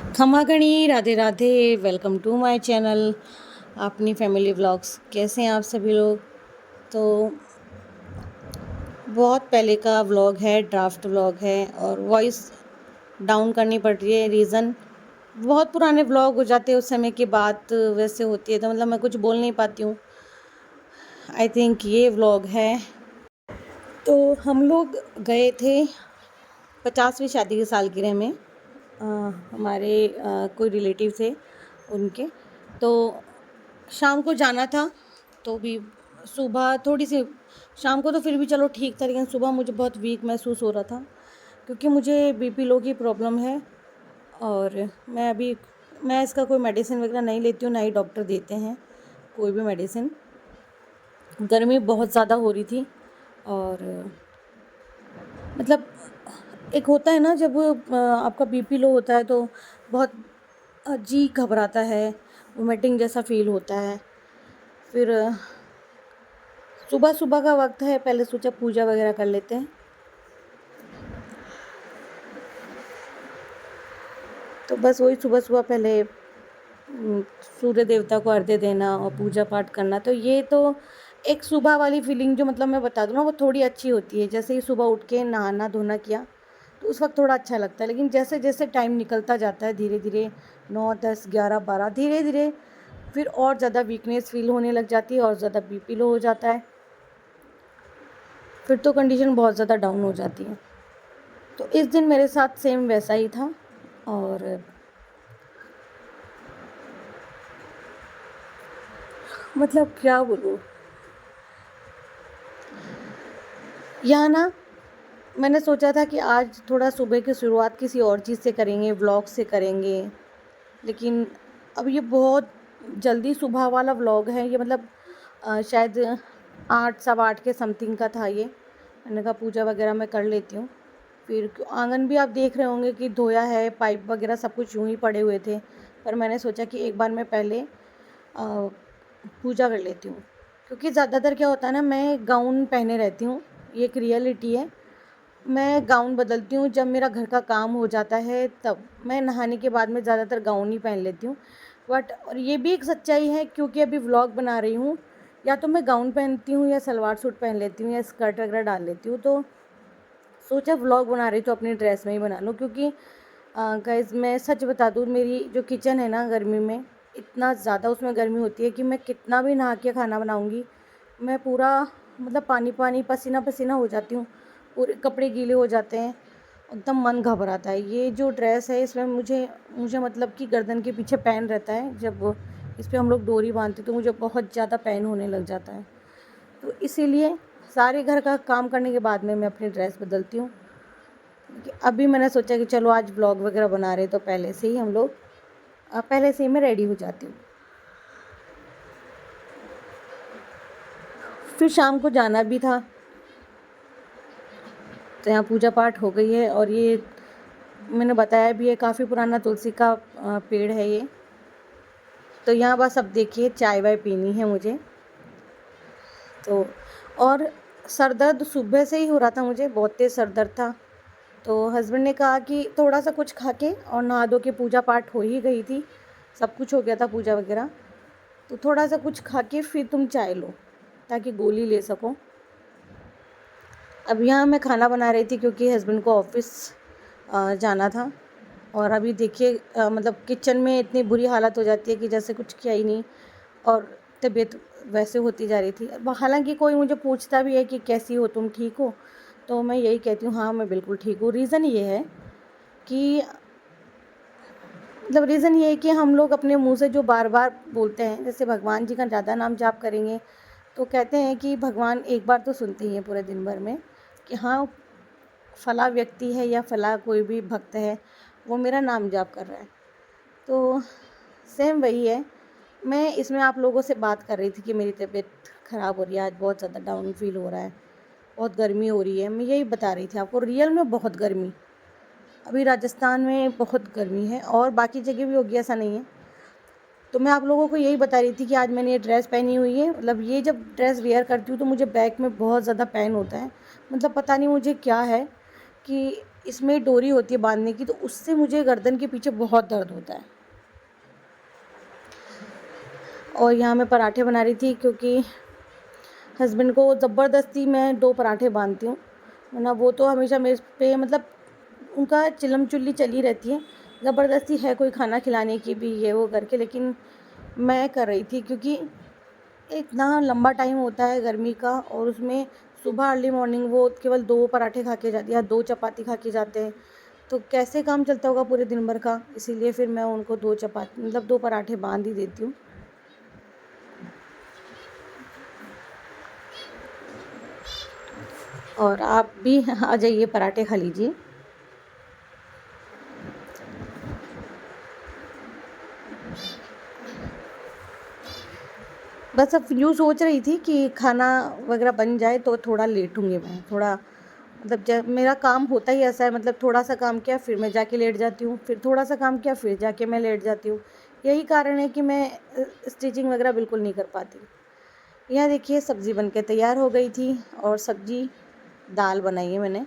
खमा गणी Radhe Radhe. Welcome to my channel अपनी फैमिली व्लॉग्स। कैसे हैं आप सभी लोग? तो बहुत पहले का व्लॉग है, ड्राफ्ट व्लॉग है और वॉइस डाउन करनी पड़ रही है। रीज़न बहुत पुराने व्लॉग हो जाते हैं, उस समय की बात वैसे होती है तो मतलब मैं कुछ बोल नहीं पाती हूँ। आई थिंक ये व्लॉग है। तो हम लोग गए थे 50वीं शादी की सालगिरह में। हमारे कोई रिलेटिव थे उनके, तो शाम को जाना था। तो भी सुबह थोड़ी सी, शाम को तो फिर भी चलो ठीक था, लेकिन सुबह मुझे बहुत वीक महसूस हो रहा था क्योंकि मुझे बीपी लो की प्रॉब्लम है। और मैं इसका कोई मेडिसिन वगैरह नहीं लेती हूँ, ना ही डॉक्टर देते हैं कोई भी मेडिसिन। गर्मी बहुत ज़्यादा हो रही थी और मतलब एक होता है ना, जब आपका बीपी लो होता है तो बहुत जी घबराता है, वोमिटिंग जैसा फील होता है। फिर सुबह सुबह का वक्त है, पहले सोचा पूजा वगैरह कर लेते हैं। तो बस वही सुबह सुबह पहले सूर्य देवता को अर्घ्य देना और पूजा पाठ करना। तो ये तो एक सुबह वाली फीलिंग जो मतलब मैं बता दूँ ना, वो थोड़ी अच्छी होती है। जैसे ही सुबह उठ के नहाना धोना किया तो उस वक्त थोड़ा अच्छा लगता है, लेकिन जैसे जैसे टाइम निकलता जाता है धीरे धीरे 9 10 11 12 धीरे धीरे फिर और ज़्यादा वीकनेस फील होने लग जाती है और ज़्यादा बीपी लो हो जाता है। फिर तो कंडीशन बहुत ज़्यादा डाउन हो जाती है। तो इस दिन मेरे साथ सेम वैसा ही था। और मतलब क्या बोलूँ, यहाँ ना मैंने सोचा था कि आज थोड़ा सुबह की शुरुआत किसी और चीज़ से करेंगे, व्लॉग से करेंगे, लेकिन अब ये बहुत जल्दी सुबह वाला व्लॉग है। ये मतलब शायद 8 सवा 8 के समथिंग का था ये। मैंने कहा पूजा वगैरह मैं कर लेती हूँ। फिर आंगन भी आप देख रहे होंगे कि धोया है, पाइप वगैरह सब कुछ यूँ ही पड़े हुए थे, पर मैंने सोचा कि एक बार मैं पहले पूजा कर लेती हूँ। क्योंकि ज़्यादातर क्या होता है ना, मैं गाउन पहने रहती हूँ, ये एक रियलिटी है। मैं गाउन बदलती हूँ जब मेरा घर का काम हो जाता है, तब मैं नहाने के बाद में ज़्यादातर गाउन ही पहन लेती हूँ। बट और ये भी एक सच्चाई है, क्योंकि अभी व्लॉग बना रही हूँ, या तो मैं गाउन पहनती हूँ या सलवार सूट पहन लेती हूँ या स्कर्ट वगैरह डाल लेती हूँ। तो सोचा व्लॉग बना रही तो अपनी ड्रेस में ही बना लूँ। क्योंकि गाइस मैं सच बता दूँ, मेरी जो किचन है ना, गर्मी में इतना ज़्यादा उसमें गर्मी होती है कि मैं कितना भी नहा के खाना बनाऊँगी, मैं पूरा मतलब पानी पानी पसीना पसीना हो जाती हूँ, पूरे कपड़े गीले हो जाते हैं, एकदम मन घबराता है। ये जो ड्रेस है इसमें मुझे मुझे मतलब कि गर्दन के पीछे पेन रहता है, जब इस पर हम लोग डोरी बांधते तो मुझे बहुत ज़्यादा पेन होने लग जाता है। तो इसीलिए सारे घर का काम करने के बाद में मैं अपनी ड्रेस बदलती हूँ। अभी मैंने सोचा कि चलो आज व्लॉग वगैरह बना रहे तो पहले से ही हम लोग पहले से ही मैं रेडी हो जाती हूँ। फिर शाम को जाना भी था, तो यहाँ पूजा पाठ हो गई है। और ये मैंने बताया भी है, काफ़ी पुराना तुलसी का पेड़ है ये। तो यहाँ बस अब देखिए चाय वाय पीनी है मुझे। तो और सर दर्द सुबह से ही हो रहा था, मुझे बहुत तेज़ सर दर्द था। तो हस्बैंड ने कहा कि थोड़ा सा कुछ खा के, और नहा धो के पूजा पाठ हो ही गई थी, सब कुछ हो गया था पूजा वगैरह, तो थोड़ा सा कुछ खा के फिर तुम चाय लो ताकि गोली ले सको। अब यहाँ मैं खाना बना रही थी क्योंकि हस्बैंड को ऑफिस जाना था। और अभी देखिए मतलब किचन में इतनी बुरी हालत हो जाती है कि जैसे कुछ किया ही नहीं, और तबीयत वैसे होती जा रही थी। हालांकि कोई मुझे पूछता भी है कि कैसी हो तुम, ठीक हो, तो मैं यही कहती हूँ हाँ मैं बिल्कुल ठीक हूँ। रीज़न ये है कि हम लोग अपने मुंह से जो बार बार बोलते हैं, जैसे भगवान जी का ज़्यादा नाम जाप करेंगे तो कहते हैं कि भगवान एक बार तो सुनते ही हैं पूरे दिन भर में कि हाँ फला व्यक्ति है या फला कोई भी भक्त है, वो मेरा नाम जाप कर रहा है। तो सेम वही है। मैं इसमें आप लोगों से बात कर रही थी कि मेरी तबीयत ख़राब हो रही है, आज बहुत ज़्यादा डाउन फील हो रहा है, बहुत गर्मी हो रही है। मैं यही बता रही थी आपको, रियल में बहुत गर्मी, अभी राजस्थान में बहुत गर्मी है और बाकी जगह भी होगी, ऐसा नहीं है। तो मैं आप लोगों को यही बता रही थी कि आज मैंने ये ड्रेस पहनी हुई है। मतलब ये जब ड्रेस वेयर करती हूँ तो मुझे बैक में बहुत ज़्यादा पेन होता है। मतलब पता नहीं मुझे क्या है कि इसमें डोरी होती है बांधने की, तो उससे मुझे गर्दन के पीछे बहुत दर्द होता है। और यहाँ मैं पराठे बना रही थी क्योंकि हस्बैंड को ज़बरदस्ती मैं 2 पराठे बांधती हूँ, वरना वो तो हमेशा मेरे पे मतलब उनका चिल्लम चुल्ली चली रहती है, ज़बरदस्ती है कोई खाना खिलाने की भी ये वो करके। लेकिन मैं कर रही थी क्योंकि इतना लंबा टाइम होता है गर्मी का, और उसमें सुबह अर्ली मॉर्निंग वो केवल 2 पराठे खा के जाते या 2 चपाती खा के जाते हैं, तो कैसे काम चलता होगा पूरे दिन भर का। इसीलिए फिर मैं उनको 2 चपाती मतलब 2 पराठे बांध ही देती हूँ। और आप भी आ जाइए, पराठे खा लीजिए। बस अब यूँ सोच रही थी कि खाना वगैरह बन जाए तो थोड़ा लेटूँगी मैं, थोड़ा मतलब जब मेरा काम होता ही ऐसा है, मतलब थोड़ा सा काम किया फिर मैं जाके लेट जाती हूँ, फिर थोड़ा सा काम किया फिर जाके मैं लेट जाती हूँ। यही कारण है कि मैं स्टिचिंग वगैरह बिल्कुल नहीं कर पाती। यहाँ देखिए सब्ज़ी बन के तैयार हो गई थी, और सब्ज़ी दाल बनाई है मैंने।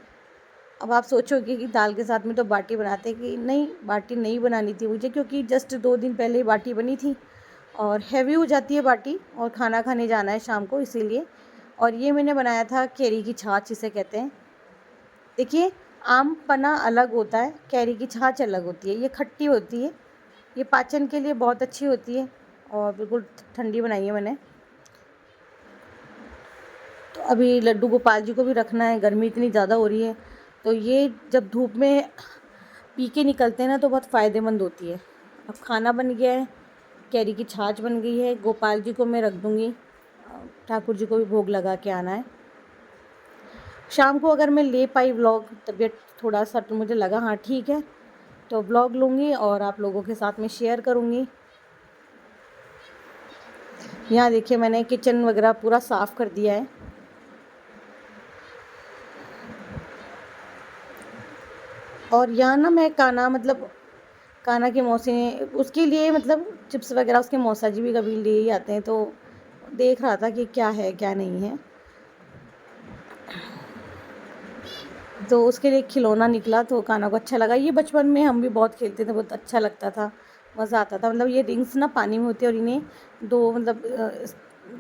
अब आप सोचोगे कि दाल के साथ में तो बाटी बनाते हैं, कि नहीं, बाटी नहीं बनानी थी मुझे, क्योंकि जस्ट 2 दिन पहले ही बाटी बनी थी और हैवी हो जाती है बाटी, और खाना खाने जाना है शाम को, इसीलिए। और ये मैंने बनाया था कैरी की छाछ जिसे कहते हैं। देखिए, आम पन्ना अलग होता है, कैरी की छाछ अलग होती है, ये खट्टी होती है, ये पाचन के लिए बहुत अच्छी होती है, और बिल्कुल ठंडी बनाई है मैंने। तो अभी लड्डू गोपाल जी को भी रखना है, गर्मी इतनी ज़्यादा हो रही है, तो ये जब धूप में पी के निकलते हैं ना तो बहुत फ़ायदेमंद होती है। अब खाना बन गया है, कैरी की छाछ बन गई है, गोपाल जी को मैं रख दूँगी, ठाकुर जी को भी भोग लगा के आना है। शाम को अगर मैं ले पाई व्लॉग, तबीयत थोड़ा सा तो मुझे लगा हाँ ठीक है, तो व्लॉग लूँगी और आप लोगों के साथ में शेयर करूँगी। यहाँ देखिए मैंने किचन वगैरह पूरा साफ़ कर दिया है। और यहाँ ना मैं काना मतलब काना के मौसी ने उसके लिए मतलब चिप्स वगैरह उसके मौसा जी भी कभी ले ही आते हैं, तो देख रहा था कि क्या है क्या नहीं है, तो उसके लिए खिलौना निकला, तो काना को अच्छा लगा। ये बचपन में हम भी बहुत खेलते थे, बहुत अच्छा लगता था, मज़ा आता था। मतलब ये रिंग्स ना पानी में होती है और इन्हें 2 मतलब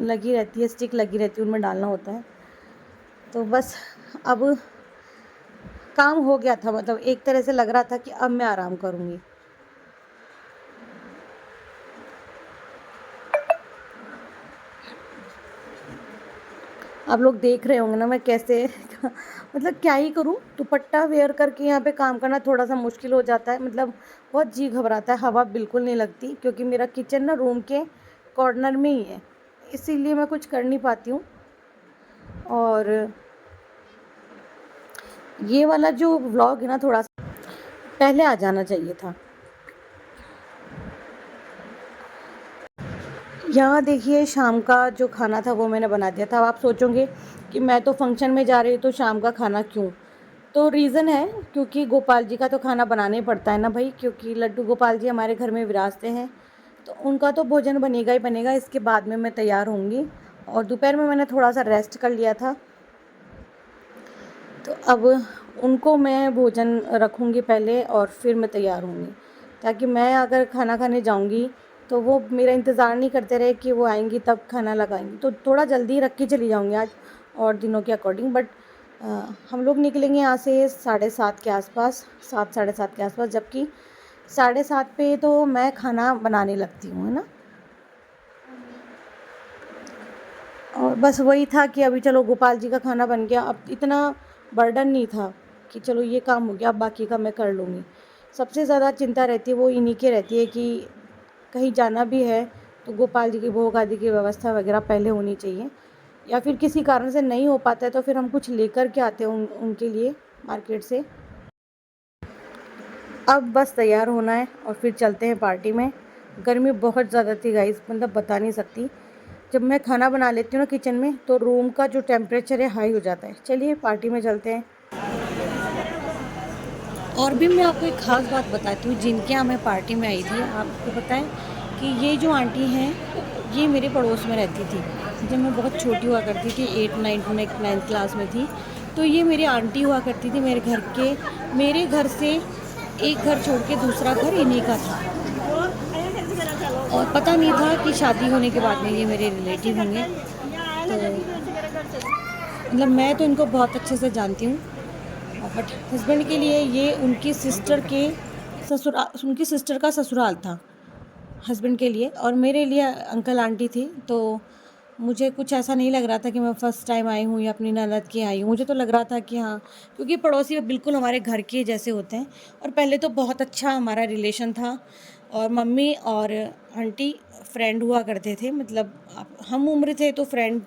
लगी रहती है, स्टिक लगी रहती है, उनमें डालना होता है। तो बस अब काम हो गया था, मतलब एक तरह से लग रहा था कि अब मैं आराम करूँगी। आप लोग देख रहे होंगे ना मैं कैसे मतलब क्या ही करूँ, दुपट्टा वेयर करके यहाँ पे काम करना थोड़ा सा मुश्किल हो जाता है, मतलब बहुत जी घबराता है, हवा बिल्कुल नहीं लगती, क्योंकि मेरा किचन ना रूम के कॉर्नर में ही है, इसीलिए मैं कुछ कर नहीं पाती हूँ। और ये वाला जो व्लॉग है ना थोड़ा सा पहले आ जाना चाहिए था। यहाँ देखिए शाम का जो खाना था वो मैंने बना दिया था। अब आप सोचोगे कि मैं तो फंक्शन में जा रही हूँ तो शाम का खाना क्यों? तो रीज़न है क्योंकि गोपाल जी का तो खाना बनाना ही पड़ता है ना भाई, क्योंकि लड्डू गोपाल जी हमारे घर में विराजते हैं, तो उनका तो भोजन बनेगा ही बनेगा। इसके बाद में मैं तैयार होंगी, और दोपहर में मैंने थोड़ा सा रेस्ट कर लिया था, तो अब उनको मैं भोजन रखूँगी पहले और फिर मैं तैयार होंगी, ताकि मैं अगर खाना खाने जाऊँगी तो वो मेरा इंतज़ार नहीं करते रहे कि वो आएंगी तब खाना लगाएंगी। तो थोड़ा जल्दी रख के चली जाऊँगी आज और दिनों के अकॉर्डिंग। बट हम लोग निकलेंगे यहाँ से 7:30 के आसपास, 7 साढ़े 7 के आसपास, जबकि 7:30 पे तो मैं खाना बनाने लगती हूँ, है ना। और बस वही था कि अभी चलो गोपाल जी का खाना बन गया, अब इतना बर्डन नहीं था कि चलो ये काम हो गया, अब बाकी का मैं कर लूँगी। सबसे ज़्यादा चिंता रहती है वो इन्हीं की रहती है कि कहीं जाना भी है तो गोपाल जी के भोग आदि की व्यवस्था वगैरह पहले होनी चाहिए, या फिर किसी कारण से नहीं हो पाता है तो फिर हम कुछ लेकर के आते हैं उनके लिए मार्केट से। अब बस तैयार होना है और फिर चलते हैं पार्टी में। गर्मी बहुत ज़्यादा थी गाइस, मतलब बता नहीं सकती। जब मैं खाना बना लेती हूँ ना किचन में, तो रूम का जो टेम्परेचर है हाई हो जाता है। चलिए पार्टी में चलते हैं। और भी मैं आपको एक ख़ास बात बताती हूँ, जिनके यहाँ मैं पार्टी में आई थी। आपको पता है कि ये जो आंटी हैं ये मेरे पड़ोस में रहती थी जब मैं बहुत छोटी हुआ करती थी, 8 9 9 9th क्लास में थी। तो ये मेरी आंटी हुआ करती थी मेरे घर के, मेरे घर से एक घर छोड़ के दूसरा घर इन्हीं का था। और पता नहीं था कि शादी होने के बाद में ये मेरे रिलेटिव होंगे। तो मतलब मैं तो इनको बहुत अच्छे से जानती हूँ, बट हस्बैंड के लिए ये उनकी सिस्टर का ससुराल था हस्बैंड के लिए, और मेरे लिए अंकल आंटी थी। तो मुझे कुछ ऐसा नहीं लग रहा था कि मैं फ़र्स्ट टाइम आई हूँ या अपनी ननद के आई हूँ। मुझे तो लग रहा था कि हाँ, क्योंकि पड़ोसी बिल्कुल हमारे घर के जैसे होते हैं, और पहले तो बहुत अच्छा हमारा रिलेशन था। और मम्मी और आंटी फ्रेंड हुआ करते थे, मतलब हम उम्र थे तो फ्रेंड।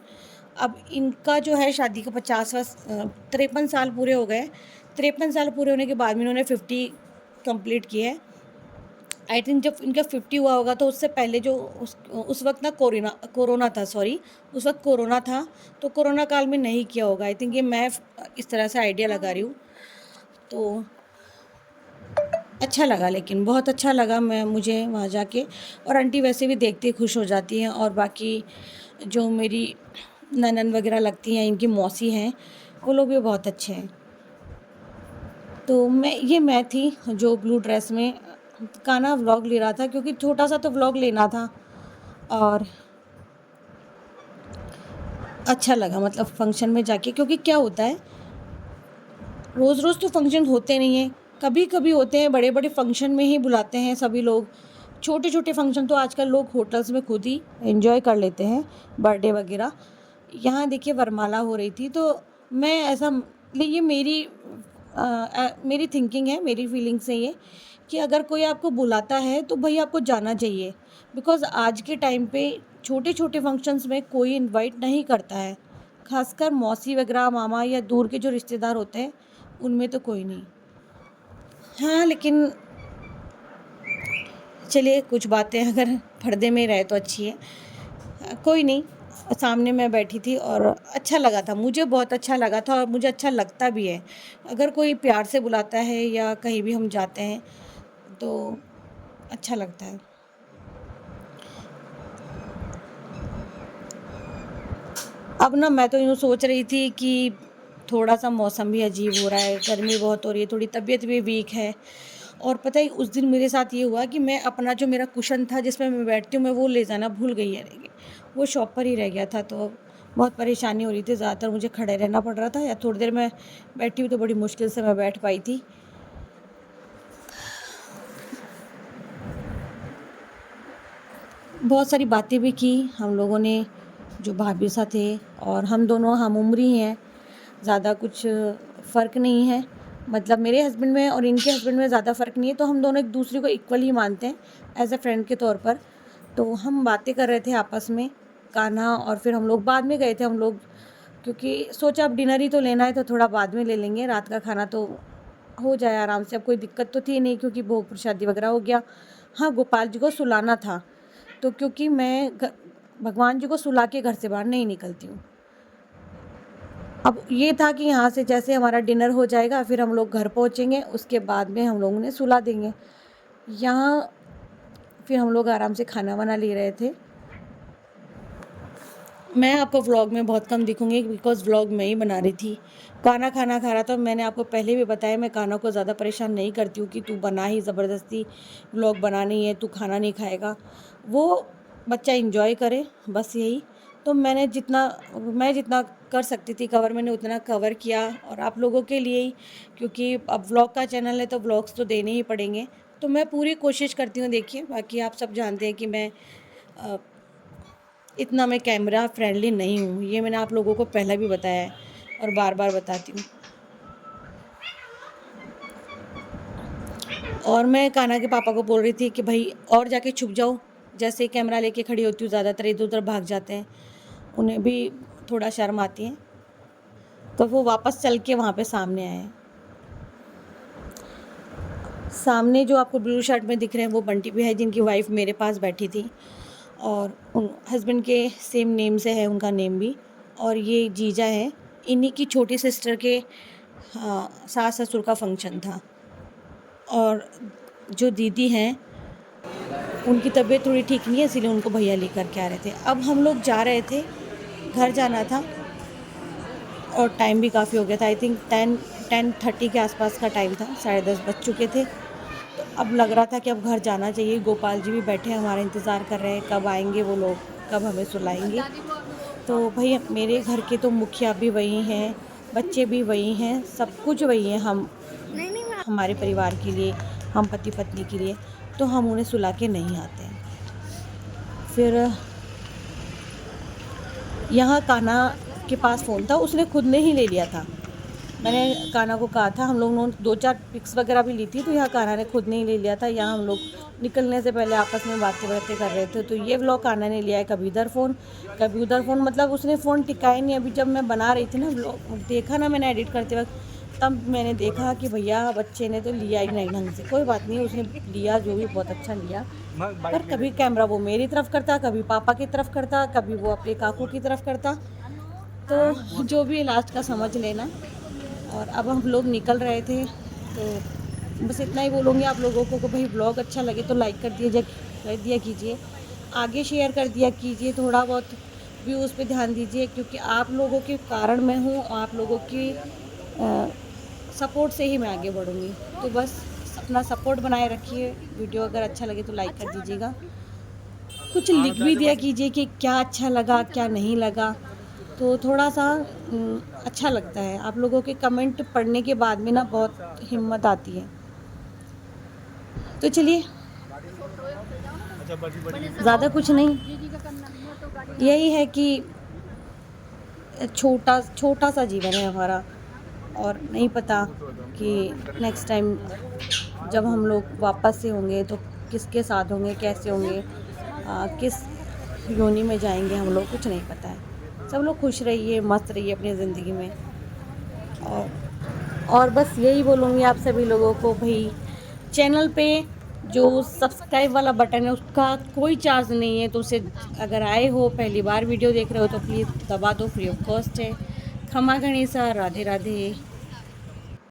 अब इनका जो है शादी का 53 साल पूरे हो गए। 53 साल पूरे होने के बाद में इन्होंने 50 कंप्लीट किए हैं। आई थिंक जब इनका 50 हुआ होगा तो उससे पहले जो उस वक्त ना कोरोना था, सॉरी, उस वक्त कोरोना था, तो कोरोना काल में नहीं किया होगा। आई थिंक ये मैं इस तरह से आइडिया लगा रही हूँ। तो अच्छा लगा, लेकिन बहुत अच्छा लगा मुझे वहाँ जाके। और आंटी वैसे भी देखते ही खुश हो जाती हैं, और बाकी जो मेरी ननद वगैरह लगती हैं, इनकी मौसी हैं, वो लोग भी बहुत अच्छे हैं। तो मैं थी जो ब्लू ड्रेस में गाना व्लॉग ले रहा था, क्योंकि छोटा सा तो व्लॉग लेना था। और अच्छा लगा मतलब फंक्शन में जाके, क्योंकि क्या होता है, रोज़ रोज़ तो फंक्शन होते नहीं हैं, कभी कभी होते हैं। बड़े बड़े फंक्शन में ही बुलाते हैं सभी लोग। छोटे छोटे फंक्शन तो आजकल लोग होटल्स में खुद ही एंजॉय कर लेते हैं, बर्थडे वगैरह। यहाँ देखिए वरमाला हो रही थी, तो मैं ऐसा, ये मेरी थिंकिंग है, मेरी फीलिंग्स है ये, कि अगर कोई आपको बुलाता है तो भाई आपको जाना चाहिए। बिकॉज़ आज के टाइम पे छोटे छोटे फंक्शंस में कोई इनवाइट नहीं करता है, खासकर मौसी वगैरह, मामा या दूर के जो रिश्तेदार होते हैं, उनमें तो कोई नहीं। हाँ, लेकिन चलिए, कुछ बातें अगर पर्दे में रहे तो अच्छी है। कोई नहीं, सामने मैं बैठी थी और अच्छा लगा था, मुझे बहुत अच्छा लगा था, और मुझे अच्छा लगता भी है। अगर कोई प्यार से बुलाता है या कहीं भी हम जाते हैं तो अच्छा लगता है। अब ना मैं तो यूँ सोच रही थी कि थोड़ा-सा मौसम भी अजीब हो रहा है, गर्मी बहुत हो रही है, थोड़ी तबीयत भी वीक है। और पता है उस दिन मेरे साथ ये हुआ कि मैं अपना जो मेरा कुशन था जिसमें मैं बैठती हूँ, मैं वो ले जाना भूल गई है। वो शॉप पर ही रह गया था, तो बहुत परेशानी हो रही थी। ज़्यादातर मुझे खड़े रहना पड़ रहा था, या थोड़ी देर मैं बैठी हुई तो बड़ी मुश्किल से मैं बैठ पाई थी। बहुत सारी बातें भी की हम लोगों ने, जो भाभी साथ थे, और हम दोनों हम उम्र ही हैं, ज़्यादा कुछ फ़र्क नहीं है। मतलब मेरे हस्बैंड में और इनके हस्बैंड में ज़्यादा फ़र्क नहीं है, तो हम दोनों एक दूसरे को इक्वल ही मानते हैं एज़ अ फ्रेंड के तौर पर। तो हम बातें कर रहे थे आपस में, कान्हा, और फिर हम लोग बाद में गए थे हम लोग, क्योंकि सोचा अब डिनर ही तो लेना है तो थोड़ा बाद में ले लेंगे, रात का खाना तो हो जाए आराम से। अब कोई दिक्कत तो थी नहीं, क्योंकि भोग प्रसादी वगैरह हो गया। हाँ, गोपाल जी को सुलाना था, तो क्योंकि मैं भगवान जी को सुला के घर से बाहर नहीं निकलती हूँ। अब ये था कि यहाँ से जैसे हमारा डिनर हो जाएगा, फिर हम लोग घर पहुँचेंगे, उसके बाद में हम लोग उन्हें सुला देंगे। यहाँ फिर हम लोग आराम से खाना वाना ले रहे थे। मैं आपको व्लॉग में बहुत कम दिखूंगी, बिकॉज़ व्लॉग मैं ही बना रही थी। खाना खाना खा रहा था। मैंने आपको पहले भी बताया, मैं कान्हा को ज़्यादा परेशान नहीं करती हूँ कि तू बना ही, ज़बरदस्ती व्लॉग बनानी है, तू खाना नहीं खाएगा। वो बच्चा एंजॉय करे, बस यही। तो मैं जितना कर सकती थी कवर, मैंने उतना कवर किया, और आप लोगों के लिए ही, क्योंकि अब व्लॉग का चैनल है तो व्लॉग्स तो देने ही पड़ेंगे। तो मैं पूरी कोशिश करती हूँ। देखिए, बाकी आप सब जानते हैं कि इतना मैं कैमरा फ्रेंडली नहीं हूँ, ये मैंने आप लोगों को पहले भी बताया है और बार बार बताती हूँ। और मैं कान्हा के पापा को बोल रही थी कि भाई और जाके छुप जाओ। जैसे ही कैमरा लेके खड़ी होती हूँ, ज़्यादातर इधर उधर भाग जाते हैं, उन्हें भी थोड़ा शर्म आती है, तो वो वापस चल के वहाँ पे सामने आए। सामने जो आपको ब्लू शर्ट में दिख रहे हैं वो बंटी भी है, जिनकी वाइफ मेरे पास बैठी थी, और उन हस्बैंड के सेम नेम से है उनका नेम भी। और ये जीजा है, इन्हीं की छोटी सिस्टर के सास ससुर का फंक्शन था। और जो दीदी हैं, उनकी तबीयत थोड़ी ठीक नहीं है, इसीलिए उनको भैया लेकर के आ रहे थे। अब हम लोग जा रहे थे, घर जाना था, और टाइम भी काफ़ी हो गया था। आई थिंक 10:30 के आसपास का टाइम था, 10:30 बज चुके थे। तो अब लग रहा था कि अब घर जाना चाहिए। गोपाल जी भी बैठे हमारा इंतज़ार कर रहे हैं, कब आएंगे वो लोग, कब हमें सुलाएंगे। तो भाई मेरे घर के तो मुखिया भी वही हैं, बच्चे भी वही हैं, सब कुछ वही हैं। हम हमारे परिवार के लिए, हम पति पत्नी के लिए, तो हम उन्हें सुला के नहीं आते हैं। फिर यहाँ कान्हा के पास फ़ोन था, उसने खुद ने ही ले लिया था। मैंने कान्हा को कहा था, हम लोगों ने 2-4 पिक्स वगैरह भी ली थी, तो यहाँ कान्हा ने खुद ने ही ले लिया था। यहाँ हम लोग निकलने से पहले आपस में बातें कर रहे थे। तो ये व्लॉग कान्हा ने लिया है, कभी इधर फ़ोन कभी उधर फ़ोन, मतलब उसने फ़ोन टिकाया नहीं। अभी जब मैं बना रही थी ना व्लॉग, देखा ना मैंने एडिट करते वक्त, तब मैंने देखा कि भैया बच्चे ने तो लिया ही नहीं ढंग से। कोई बात नहीं, उसने लिया जो भी बहुत अच्छा लिया, पर कभी कैमरा वो मेरी तरफ करता, कभी पापा की तरफ करता, कभी वो अपने काकू की तरफ करता। तो जो भी लास्ट का समझ लेना। और अब हम लोग निकल रहे थे, तो बस इतना ही बोलूँगी आप लोगों को भाई ब्लॉग अच्छा लगे तो लाइक कर दिया कीजिए, आगे शेयर कर दिया कीजिए, थोड़ा बहुत व्यूज़ पे ध्यान दीजिए, क्योंकि आप लोगों के कारण मैं हूँ, आप लोगों की सपोर्ट से ही मैं आगे बढ़ूँगी। तो बस अपना सपोर्ट बनाए रखिए। वीडियो अगर अच्छा लगे तो लाइक कर दीजिएगा, कुछ लिख भी दिया कीजिए कि क्या अच्छा लगा क्या नहीं लगा, तो थोड़ा सा अच्छा लगता है। आप लोगों के कमेंट पढ़ने के बाद में ना बहुत हिम्मत आती है। तो चलिए, ज़्यादा कुछ नहीं, यही है कि छोटा छोटा सा जीवन है हमारा, और नहीं पता कि नेक्स्ट टाइम जब हम लोग वापस से होंगे तो किसके साथ होंगे, कैसे होंगे, किस योनि में जाएंगे हम लोग, कुछ नहीं पता है। सब लोग खुश रहिए, मस्त रहिए अपनी ज़िंदगी में। और बस यही बोलूँगी आप सभी लोगों को, भाई चैनल पे जो सब्सक्राइब वाला बटन है उसका कोई चार्ज नहीं है, तो उसे अगर आए हो पहली बार वीडियो देख रहे हो तो प्लीज़ दबा दो, फ्री ऑफ कॉस्ट है। खमा गणेशा, राधे राधे।